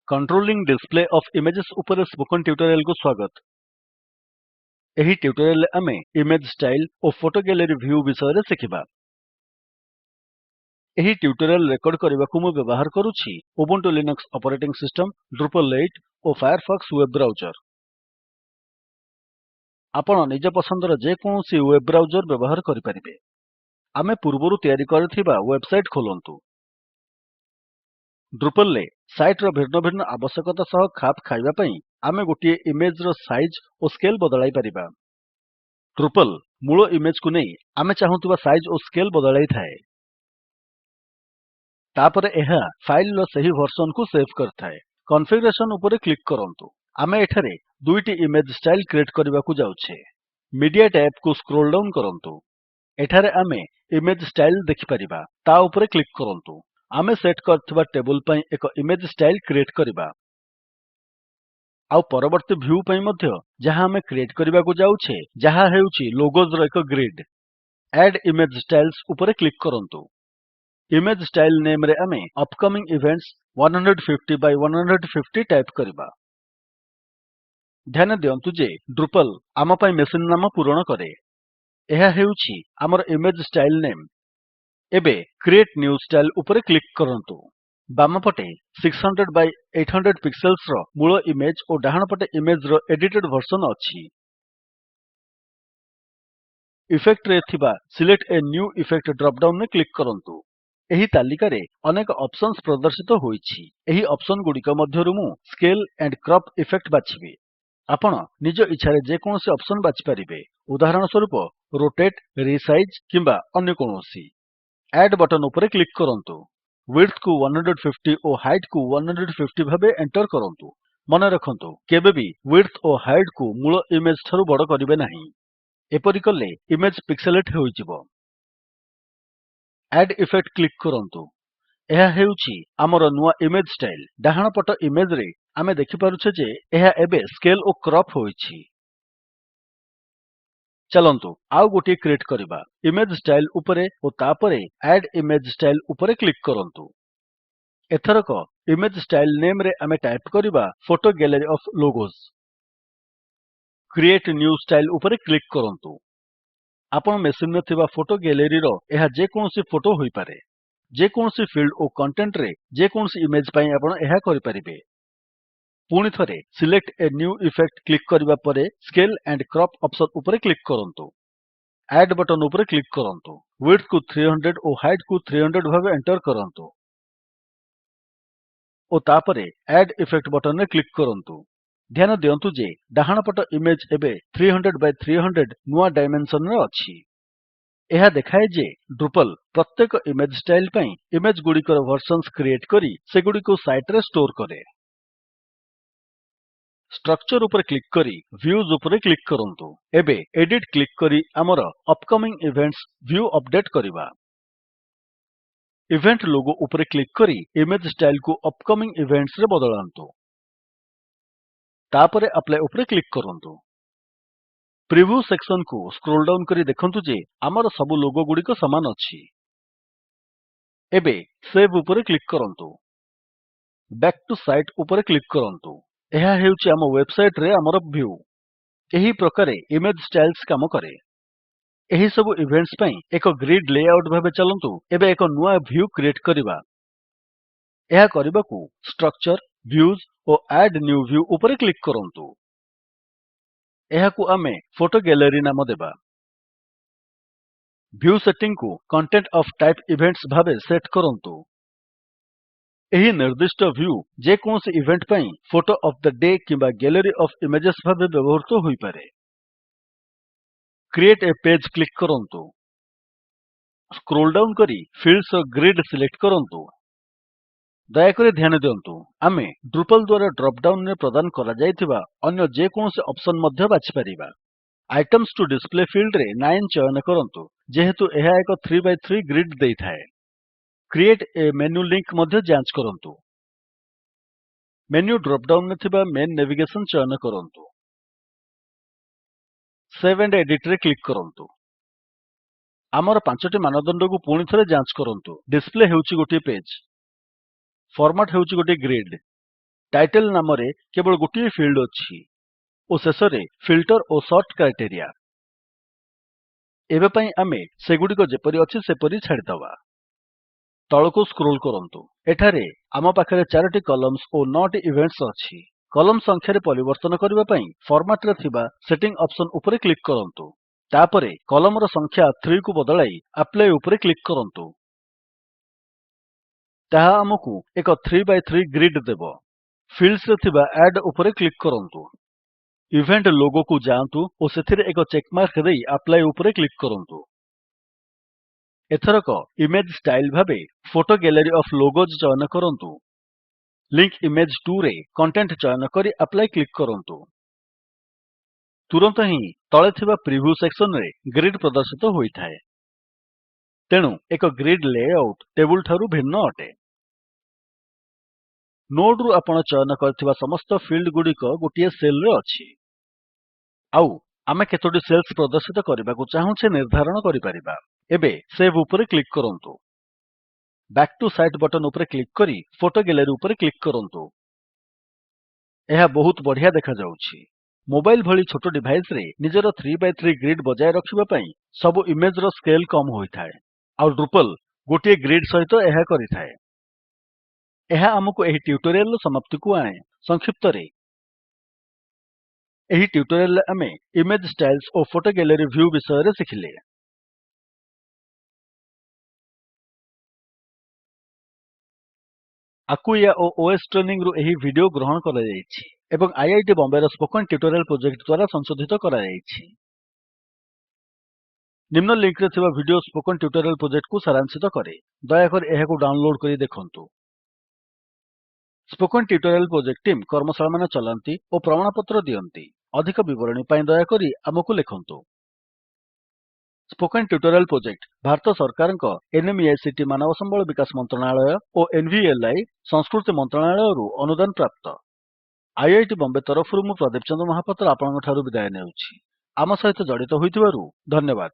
Controlling display of images उपरे spoken tutorial को स्वागत। ଏହି ଟ୍ୟୁଟୋରିଆଲରେ ଆମେ ଇମେଜ୍ ଷ୍ଟାଇଲ୍ ଓ ଫଟୋ ଗ୍ୟାଲେରୀ ଭ୍ୟୁ ବିଷୟରେ ଶିଖିବା। ଏହି ଟ୍ୟୁଟୋରିଆଲ ରେକର୍ଡ କରିବାକୁ ମୁଁ ବ୍ୟବହାର କରୁଛି Ubuntu Linux operating system, Drupal 8 ଓ ଫାୟାରଫକ୍ସ ୱେବ୍ ବ୍ରାଉଜର୍। ଆପଣ ନିଜ ପସନ୍ଦର ଯେକୌଣସି ୱେବ୍ ବ୍ରାଉଜର୍ ବ୍ୟବହାର କରିପାରିବେ। ଆମେ ପୂର୍ବରୁ ତିଆରି କରିଥିବା ୱେବସାଇଟ୍ ଖୋଲନ୍ତୁ। Drupalରେ ସାଇଟ୍ ର ଭିନ୍ନ ଭିନ୍ନ ଆବଶ୍ୟକତା ସହ ଖାପ ଖାଇବା ପାଇଁ ଆମେ ଗୋଟିଏ ଇମେଜ୍ ର ସାଇଜ୍ ଓ ସ୍କେଲ୍ ବଦଳାଇ ପାରିବା। Drupal ମୂଳ ଇମେଜ୍ କୁ ନେଇ ଆମେ ଚାହୁଁଥିବା ସାଇଜ୍ ଓ ସ୍କେଲ୍ ବଦଳାଇଥାଏ। ତାପରେ ଏହା ଫାଇଲ୍ ର ସେହି ଭର୍ସନ୍ କୁ ସେଭ୍ କରିଥାଏ। କନଫିଗରେଶନ୍ ଉପରେ କ୍ଲିକ୍ କରନ୍ତୁ। ଆମେ ଏଠାରେ ଦୁଇଟି ଇମେଜ୍ ଷ୍ଟାଇଲ୍ କ୍ରିଏଟ୍ କରିବାକୁ ଯାଉଛେ। ମିଡିଆ ଟ୍ୟାବ୍ କୁ ସ୍କ୍ରୋଲ୍ ଡାଉନ୍ କରନ୍ତୁ। ଏଠାରେ ଆମେ ଇମେଜ୍ ଷ୍ଟାଇଲ୍ ଦେଖିପାରିବା। ତା ଉପରେ କ୍ଲିକ୍ କରନ୍ତୁ। ଆମେ ସେଟ୍ କରିଥିବା ଟେବଲ୍ ପାଇଁ ଏକ ଇମେଜ୍ ଷ୍ଟାଇଲ୍ କ୍ରିଏଟ୍ କରିବା। ଆଉ ପରବର୍ତ୍ତୀ ଭ୍ୟୁ ପାଇଁ ମଧ୍ୟ ଯାହା ଆମେ କ୍ରିଏଟ୍ କରିବାକୁ ଯାଉଛେ, ଯାହା ହେଉଛି ଲୋଗୋଜ୍ ର ଏକ ଗ୍ରିଡ୍। ଆଡ୍ ଇମେଜ୍ ଷ୍ଟାଇଲ୍ସ ଉପରେ କ୍ଲିକ୍ କରନ୍ତୁ। ଇମେଜ୍ ଷ୍ଟାଇଲ୍ ନେମ୍ ରେ ଆମେ ଅପକମିଂ ଇଭେଣ୍ଟସ୍ 150 by 150 ଟାଇପ୍ କରିବା। ଧ୍ୟାନ ଦିଅନ୍ତୁ ଯେ Drupal ଆମ ପାଇଁ ମେସିନ୍ ନାମ ପୂରଣ କରେ। ଏହା ହେଉଛି ଆମର ଇମେଜ୍ ଷ୍ଟାଇଲ୍ ନେମ୍। ଏବେ କ୍ରିଏଟ୍ ନ୍ୟୁ ଷ୍ଟାଇଲ୍ ଉପରେ କ୍ଲିକ୍ କରନ୍ତୁ। ବାମପଟେ 600 by 800 ପିକ୍ସେଲ୍ସ ର ମୂଳ ଇମେଜ୍ ଓ ଡାହାଣ ପଟେ ଇମେଜ୍ ର ଏଡିଟେଡ୍ ଭର୍ସନ୍ ଅଛି। ଇଫେକ୍ଟ ରେ ଥିବା ସିଲେକ୍ଟ ଏ ନ୍ୟୁ ଇଫେକ୍ଟ ଡ୍ରପ୍ ଡାଉନ୍ ରେ କ୍ଲିକ୍ କରନ୍ତୁ। ଏହି ତାଲିକାରେ ଅନେକ ଅପ୍ସନ୍ସ ପ୍ରଦର୍ଶିତ ହୋଇଛି। ଏହି ଅପ୍ସନ୍ ଗୁଡିକ ମଧ୍ୟରୁ ମୁଁ ସ୍କେଲ୍ ଆଣ୍ଡ୍ କ୍ରପ୍ ଇଫେକ୍ଟ ବାଛିବି। ଆପଣ ନିଜ ଇଚ୍ଛାରେ ଯେକୌଣସି ଅପ୍ସନ୍ ବାଛିପାରିବେ। ଉଦାହରଣ ସ୍ୱରୂପ ରୋଟେଟ୍, ରିସାଇଜ୍ କିମ୍ବା ଅନ୍ୟ କୌଣସି। ଆଡ୍ ବଟନ୍ ଉପରେ କ୍ଲିକ୍ କରନ୍ତୁ। ୱିଡ୍ଥ କୁ 150 ଓ ହାଇଟ୍ କୁ 150 ଭାବେ ଏଣ୍ଟର୍ କରନ୍ତୁ। ମନେ ରଖନ୍ତୁ କେବେବି ୱିଡ୍ଥ ଓ ହାଇଟ୍ କୁ ମୂଳ ଇମେଜ୍ ଠାରୁ ବଡ କରିବେ ନାହିଁ। ଏପରି କଲେ ଇମେଜ୍ ପିକ୍ସେଲେଟ୍ ହୋଇଯିବ। ଆଡ୍ ଇଫେକ୍ଟ କ୍ଲିକ୍ କରନ୍ତୁ। ଏହା ହେଉଛି ଆମର ନୂଆ ଇମେଜ୍ ଷ୍ଟାଇଲ୍। ଡାହାଣ ପଟ ଇମେଜ୍ ରେ ଆମେ ଦେଖିପାରୁଛେ ଯେ ଏହା ଏବେ ସ୍କେଲ୍ ଓ କ୍ରପ୍ ହୋଇଛି। ଚାଲନ୍ତୁ ଆଉ ଗୋଟିଏ କ୍ରିଏଟ୍ କରିବା। ଇମେଜ୍ ଷ୍ଟାଇଲ୍ ଉପରେ ଓ ତାପରେ ଆଡ୍ ଇମେଜ୍ ଷ୍ଟାଇଲ୍ ଉପରେ କ୍ଲିକ୍ କରନ୍ତୁ। ଏଥରକ ଇମେଜ୍ ଷ୍ଟାଇଲ୍ ନେମ୍ ରେ ଆମେ ଟାଇପ୍ କରିବା photo gallery of logos. Create new style ଉପରେ କ୍ଲିକ୍ କରନ୍ତୁ। ଆପଣ ମେସିନ୍ ରେ ଥିବା ଫଟୋ ଗ୍ୟାଲେରୀର ଏହା ଯେକୌଣସି ଫଟୋ ହୋଇପାରେ। ଯେକୌଣସି ଫିଲ୍ଡ ଓ କଣ୍ଟେଣ୍ଟ ରେ ଯେକୌଣସି ଇମେଜ୍ ପାଇଁ ଆପଣ ଏହା କରିପାରିବେ। ପୁଣିଥରେ ସିଲେକ୍ଟ ଏ ନ୍ୟୁ ଇଫେକ୍ଟ କ୍ଲିକ୍ କରିବା ପରେ ସ୍କେଲ୍ ଆଣ୍ଡ୍ କ୍ରପ୍ ଅପ୍ସନ୍ ଉପରେ କ୍ଲିକ୍ କରନ୍ତୁ। ଆଡ୍ ବଟନ୍ ଉପରେ କ୍ଲିକ୍ କରନ୍ତୁ। ୱିଡ୍ଥ କୁ 300 ଓ ହାଇଟ୍ କୁ 300 ଭାବେ ଏଣ୍ଟର୍ କରନ୍ତୁ। ଓ ତାପରେ ଆଡ୍ ଇଫେକ୍ଟ ବଟନ୍ ରେ କ୍ଲିକ୍ କରନ୍ତୁ। ଧ୍ୟାନ ଦିଅନ୍ତୁ ଯେ ଡାହାଣ ପଟ ଇମେଜ୍ ଏବେ 300 by 300 ନୂଆ ଡାଇମେନ୍ସନ୍ ରେ ଅଛି। ଏହା ଦେଖାଏ ଯେ Drupal ପ୍ରତ୍ୟେକ ଇମେଜ୍ ଷ୍ଟାଇଲ୍ ପାଇଁ ଇମେଜ୍ ଗୁଡିକର ଭର୍ସନ୍ସ କ୍ରିଏଟ୍ କରି ସେଗୁଡିକୁ ସାଇଟ୍ ରେ ଷ୍ଟୋର୍ କରେ। ଷ୍ଟ୍ରକ୍ଚର୍ ଉପରେ କ୍ଲିକ୍ କରି ଭ୍ୟୁଜ୍ ଉପରେ କ୍ଲିକ୍ କରନ୍ତୁ। ଏବେ ଏଡିଟ୍ କ୍ଲିକ୍ କରି ଆମର ଅପକମିଂ ଇଭେଣ୍ଟସ୍ ଭ୍ୟୁ ଅପଡେଟ୍ କରିବା। ଇଭେଣ୍ଟ ଲୋଗୋ ଉପରେ କ୍ଲିକ୍ କରି ଇମେଜ୍ ଷ୍ଟାଇଲ୍ କୁ ଅପକମିଂ ଇଭେଣ୍ଟସ୍ ରେ ବଦଳାନ୍ତୁ। ତାପରେ ଆପ୍ଲାଇ ଉପରେ କ୍ଲିକ୍ କରନ୍ତୁ। ପ୍ରିଭ୍ୟୁ ସେକ୍ସନ୍ କୁ ସ୍କ୍ରୋଲ୍ ଡାଉନ୍ କରି ଦେଖନ୍ତୁ ଯେ ଆମର ସବୁ ଲୋଗୋ ଗୁଡିକ ସମାନ ଅଛି। ଏବେ ସେଭ୍ ଉପରେ କ୍ଲିକ୍ କରନ୍ତୁ। ବ୍ୟାକ୍ ଟୁ ସାଇଟ୍ ଉପରେ କ୍ଲିକ୍ କରନ୍ତୁ। ଏହା ହେଉଛି ଆମ ୱେବସାଇଟ୍ ରେ ଆମର ଭ୍ୟୁ। ଏହି ପ୍ରକାରେ ଇମେଜ୍ ଷ୍ଟାଇଲ୍ସ କାମ କରେ। ଏହି ସବୁ ଇଭେଣ୍ଟସ୍ ପାଇଁ ଏକ ଗ୍ରିଡ୍ ଲେଆଉଟ୍ ଭାବେ ଚାଲନ୍ତୁ ଏବେ ଏକ ନୂଆ ଭ୍ୟୁ କ୍ରିଏଟ୍ କରିବା। ଏହା କରିବାକୁ ଷ୍ଟ୍ରକ୍ଚର୍, ଭ୍ୟୁଜ୍ ଓ ଆଡ୍ ନ୍ୟୁ ଭ୍ୟୁ ଉପରେ କ୍ଲିକ୍ କରନ୍ତୁ। ଏହାକୁ ଆମେ ଫଟୋ ଗ୍ୟାଲେରୀ ନାମ ଦେବା। ଭ୍ୟୁ ସେଟିଙ୍ଗ୍ କୁ କଣ୍ଟେଣ୍ଟ ଅଫ୍ ଟାଇପ୍ ଇଭେଣ୍ଟସ୍ ଭାବେ ସେଟ୍ କରନ୍ତୁ। ଏହି ନିର୍ଦ୍ଦିଷ୍ଟ ଭ୍ୟୁ ଯେକୌଣସି ଇଭେଣ୍ଟ ପାଇଁ ଫୋଟୋ ଅଫ୍ ଦ ଡେ କିମ୍ବା ଗ୍ୟାଲେରୀ ଅଫ୍ ଇମେଜେସ୍ ଭାବେ ବ୍ୟବହୃତ ହୋଇପାରେ। କ୍ରିଏଟ୍ ଏ ପେଜ୍ କ୍ଲିକ୍ କରନ୍ତୁ। ସ୍କ୍ରୋଲ୍ ଡାଉନ୍ କରି ଫିଲ୍ଡସ୍ ର ଗ୍ରିଡ୍ ସିଲେକ୍ଟ କରନ୍ତୁ। ଦୟାକରି ଧ୍ୟାନ ଦିଅନ୍ତୁ ଆମେ Drupal ଦ୍ୱାରା ଡ୍ରପ୍ ଡାଉନ୍ ରେ ପ୍ରଦାନ କରାଯାଇଥିବା ଅନ୍ୟ ଯେକୌଣସି ଅପ୍ସନ୍ ମଧ୍ୟ ବାଛିପାରିବା। ଆଇଟେମ୍ସ ଟୁ ଡିସପ୍ଲେ ଫିଲ୍ଡରେ 9 ଚୟନ କରନ୍ତୁ ଯେହେତୁ ଏହା ଏକ 3x3 ଗ୍ରିଡ୍ ଦେଇଥାଏ। କ୍ରିଏଟ୍ ଏ ମେନୁ ଲିଙ୍କ୍ ମଧ୍ୟ ଯାଞ୍ଚ କରନ୍ତୁ। ମେନ୍ୟୁ ଡ୍ରପ୍ ଡାଉନ୍ ରେ ଥିବା ମେନ୍ ନେଭିଗେସନ୍ ଚୟନ କରନ୍ତୁ। ସେଭ୍ ଆଣ୍ଡ୍ ଏଡିଟ୍ ରେ କ୍ଲିକ୍ କରନ୍ତୁ। ଆମର 5ଟି ମାନଦଣ୍ଡକୁ ପୁଣିଥରେ ଯାଞ୍ଚ କରନ୍ତୁ। ଡିସପ୍ଲେ ହେଉଛି ଗୋଟିଏ ପେଜ୍। ଫର୍ମାଟ୍ ହେଉଛି ଗୋଟିଏ ଗ୍ରିଡ୍। ଟାଇଟଲ୍ ନାମରେ କେବଳ ଗୋଟିଏ ଫିଲ୍ଡ ଅଛି ଓ ଶେଷରେ ଫିଲ୍ଟର ଓ ସର୍ଟ କ୍ରାଇଟେରିଆ। ଏବେ ପାଇଁ ଆମେ ସେଗୁଡିକ ଯେପରି ଅଛି ସେପରି ଛାଡ଼ିଦବା। ତଳକୁ ସ୍କ୍ରୋଲ୍ କରନ୍ତୁ। ଏଠାରେ ଆମ ପାଖରେ 4ଟି କଲମ୍ସ ଓ 9ଟି ଇଭେଣ୍ଟସ୍ ଅଛି। କଲମ୍ ସଂଖ୍ୟାରେ ପରିବର୍ତ୍ତନ କରିବା ପାଇଁ ଫର୍ମାଟ୍ ରେ ଥିବା ସେଟିଂ ଅପ୍ସନ୍ ଉପରେ କ୍ଲିକ୍ କରନ୍ତୁ। ତାପରେ କଲମର ସଂଖ୍ୟା 3 କୁ ବଦଳାଇ ଆପ୍ଲାଇ ଉପରେ କ୍ଲିକ୍ କରନ୍ତୁ। ତାହା ଆମକୁ ଏକ 3x3 ଗ୍ରିଡ୍ ଦେବ। ଫିଲ୍ଡସ୍ ରେ ଥିବା ଆଡ୍ ଉପରେ କ୍ଲିକ୍ କରନ୍ତୁ। ଇଭେଣ୍ଟ ଲୋଗୋକୁ ଯାଆନ୍ତୁ ଓ ସେଥିରେ ଏକ ଚେକ୍ ମାର୍କ ଦେଇ ଆପ୍ଲାଇ ଉପରେ କ୍ଲିକ୍ କରନ୍ତୁ। ଏଥରକ ଇମେଜ୍ ଷ୍ଟାଇଲ୍ ଭାବେ ଫୋଟୋ ଗ୍ୟାଲେରୀ ଅଫ୍ ଲୋଗୋଜ୍ ଚୟନ କରନ୍ତୁ। ଲିଙ୍କ ଇମେଜ୍ 2 ରେ କଣ୍ଟେଣ୍ଟ ଚୟନ କରି ଆପ୍ଲାଇ କ୍ଲିକ୍ କରନ୍ତୁ। ତୁରନ୍ତ ହିଁ ତଳେ ଥିବା ପ୍ରିଭ୍ୟୁ ସେକ୍ସନ୍ ରେ ଗ୍ରିଡ୍ ପ୍ରଦର୍ଶିତ ହୋଇଥାଏ। ତେଣୁ ଏକ ଗ୍ରିଡ୍ ଲେଆଉଟ୍ ଟେବୁଲ୍ ଠାରୁ ଭିନ୍ନ ଅଟେ। ନୋଡ୍ ରୁ ଆପଣ ଚୟନ କରିଥିବା ସମସ୍ତ ଫିଲ୍ଡ ଗୁଡିକ ଗୋଟିଏ ସେଲ୍ ରେ ଅଛି। ଆଉ ଆମେ କେତୋଟି ସେଲ୍ସ ପ୍ରଦର୍ଶିତ କରିବାକୁ ଚାହୁଁଛେ ନିର୍ଦ୍ଧାରଣ କରିପାରିବା। ଏବେ ସେଭ୍ ଉପରେ କ୍ଲିକ୍ କରନ୍ତୁ। ବ୍ୟାକ୍ ଟୁ ସାଇଟ୍ ବଟନ୍ ଉପରେ କ୍ଲିକ୍ କରି ଫୋଟୋ ଗ୍ୟାଲେରୀ ଉପରେ କ୍ଲିକ୍ କରନ୍ତୁ। ଏହା ବହୁତ ବଢିଆ ଦେଖାଯାଉଛି। ମୋବାଇଲ୍ ଭଳି ଛୋଟ ଡିଭାଇସ୍ ରେ ନିଜର 3x3 ଗ୍ରିଡ୍ ବଜାୟ ରଖିବା ପାଇଁ ସବୁ ଇମେଜ୍ ର ସ୍କେଲ୍ କମ୍ ହୋଇଥାଏ। ଆଉ ଡ୍ରୁପଲ୍ ଗୋଟିଏ ଗ୍ରିଡ୍ ସହିତ ଏହା କରିଥାଏ। ଏହା ଆମକୁ ଏହି ଟ୍ୟୁଟୋରିଆଲ୍ ର ସମାପ୍ତିକୁ ଆଣେ। ସଂକ୍ଷିପ୍ତରେ ଏହି ଟ୍ୟୁଟୋରିଆଲ୍ ରେ ଆମେ ଇମେଜ୍ ଷ୍ଟାଇଲ୍ସ ଓ ଫୋଟୋ ଗ୍ୟାଲେରୀ ଭ୍ୟୁ ବିଷୟରେ ଶିଖିଲେ। ଆକୁୟା ଓ ଓଏସ୍ ଟ୍ରେନିଂ ରୁ ଏହି ଭିଡିଓ ଗ୍ରହଣ କରାଯାଇଛି ଏବଂ ଆଇଆଇଟି ବମ୍ବେର ସ୍ପୋକେନ୍ ଟ୍ୟୁଟୋରିଆଲ ପ୍ରୋଜେକ୍ଟ ଦ୍ୱାରା ସଂଶୋଧିତ କରାଯାଇଛି। ନିମ୍ନ ଲିଙ୍କ୍ ରେ ଥିବା ଭିଡିଓ ସ୍ପୋକେନ୍ ଟ୍ୟୁଟୋରିଆଲ ପ୍ରୋଜେକ୍ଟକୁ ସାରାଂଶିତ କରେ। ଦୟାକରି ଏହାକୁ ଡାଉନଲୋଡ୍ କରି ଦେଖନ୍ତୁ। ସ୍ପୋକେନ୍ ଟ୍ୟୁଟୋରିଆଲ ପ୍ରୋଜେକ୍ଟ ଟିମ୍ କର୍ମଶାଳାମାନ ଚଲାନ୍ତି ଓ ପ୍ରମାଣପତ୍ର ଦିଅନ୍ତି। ଅଧିକ ବିବରଣୀ ପାଇଁ ଦୟାକରି ଆମକୁ ଲେଖନ୍ତୁ। ସ୍ପୋକେନ୍ ଟ୍ୟୁଟୋରିଆଲ ପ୍ରୋଜେକ୍ଟ ଭାରତ ସରକାରଙ୍କ NMEICT ମାନବ ସମ୍ବଳ ବିକାଶ ମନ୍ତ୍ରଣାଳୟ ଓ NVLI ସଂସ୍କୃତି ମନ୍ତ୍ରଣାଳୟରୁ ଅନୁଦାନ ପ୍ରାପ୍ତ। ଆଇଆଇଟି ବମ୍ବେ ତରଫରୁ ମୁଁ ପ୍ରଦୀପ ଚନ୍ଦ୍ର ମହାପାତ୍ର ଆପଣଙ୍କଠାରୁ ବିଦାୟ ନେଉଛି। ଆମ ସହିତ ଜଡ଼ିତ ହୋଇଥିବାରୁ ଧନ୍ୟବାଦ।